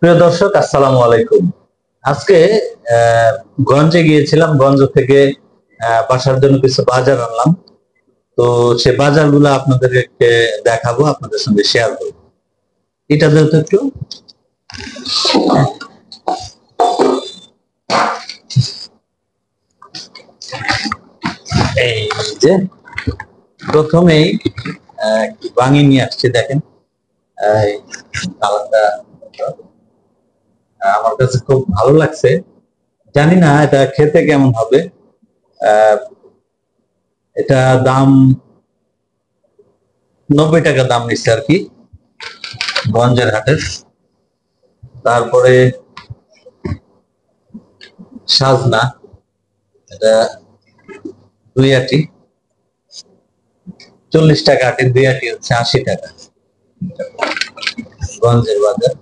প্রিয় দর্শক, আসসালামু আলাইকুম। আজকে গঞ্জে গিয়েছিলাম। গঞ্জ থেকে বাসার জন্য কিছু বাজার আনলাম। তো সে বাজারগুলো আপনাদেরকে দেখাবো, আপনাদের সঙ্গে শেয়ার করবো। এটা যেহেতু একটু এই যে প্রথমেই বাঙি নিয়ে আসছে, দেখেন। এই কালারটা আমার কাছে খুব ভালো লাগছে। জানি না এটা খেতে কেমন হবে। এটা দাম 90 টাকা দাম নিচ্ছে আর কি, গঞ্জের হাটের। তারপরে সাজনা, এটা 2 আটি 40 টাকা আটি, 2 আটি হচ্ছে 80 টাকা, গঞ্জের বাজার।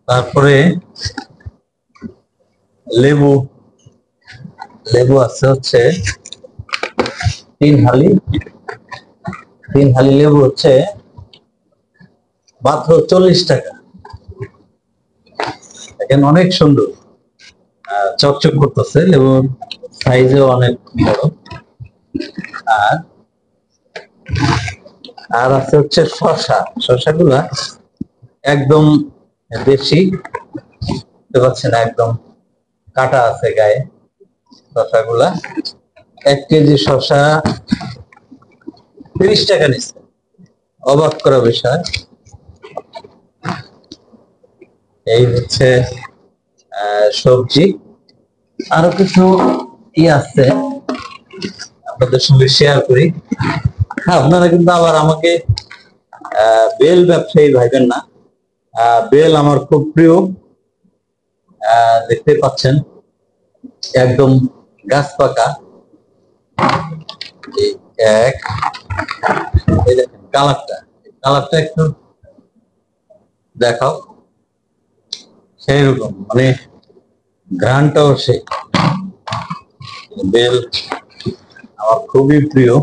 তারপরে লেবু লেবু আছে হচ্ছে 3 হালি লেবু হচ্ছে মাত্র 40 টাকা। দেখেন, অনেক সুন্দর, চকচক করতেছে, লেবুর সাইজও অনেক বড়। আর আছে হচ্ছে শশাগুলা একদম দেশি, বুঝতে পারছেন, একদম কাটা আছে গায়ে শশাগুলা। 1 কেজি শশা 30 টাকা নিচ্ছে, অবাক করা বিষয়। এই হচ্ছে সবজি। আরো কিছু আছে, আপনাদের সঙ্গে শেয়ার করি। আপনারা কিন্তু আবার আমাকে বেল ব্যবসায়ী ভাইবেন না। বেল আমার খুব প্রিয়। দেখতে পাচ্ছেন, একদম গাছ পাকা। কালারটা একটু দেখাও, সেই রকম, মানে ঘ্রাণটাও সেই। বেল আমার খুবই প্রিয়,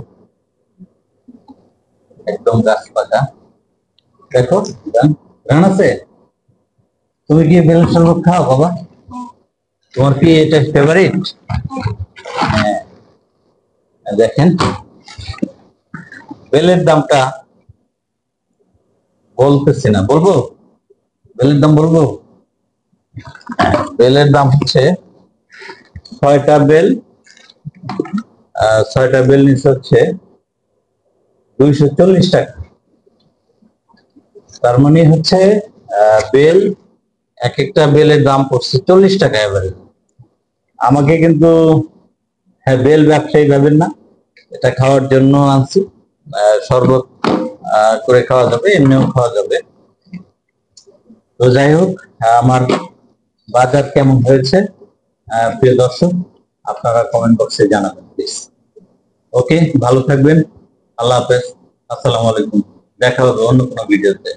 একদম গাছ পাকা। দেখো, ঘ্রাণ আছে। তুমি কি বেল শরবত খাও বাবা? তোমার কি এটা ফেভারিট? হ্যাঁ, দেখেন, বেলের দামটা বলতেছি না, বলবো? বেলের দাম বলবো? বেলের দাম হচ্ছে 6টা বেল, 6টা বেল নিচ্ছে হচ্ছে 240 টাকা। তার মানে হচ্ছে বেল, এক একটা বেলের দাম পড়ছে 40 টাকা এবারে। আমাকে কিন্তু বেল ব্যবসায়ী ভাবেন না, এটা খাওয়ার জন্য আনছি। শরবত করে খাওয়া যাবে, এমনিও খাওয়া যাবে। তো যাই হোক, আমার বাজার কেমন হয়েছে প্রিয় দর্শক, আপনারা কমেন্ট বক্সে জানাবেন প্লিজ। ওকে, ভালো থাকবেন। আল্লাহ হাফেজ, আসসালামু আলাইকুম। দেখা হবে অন্য কোনো ভিডিওতে।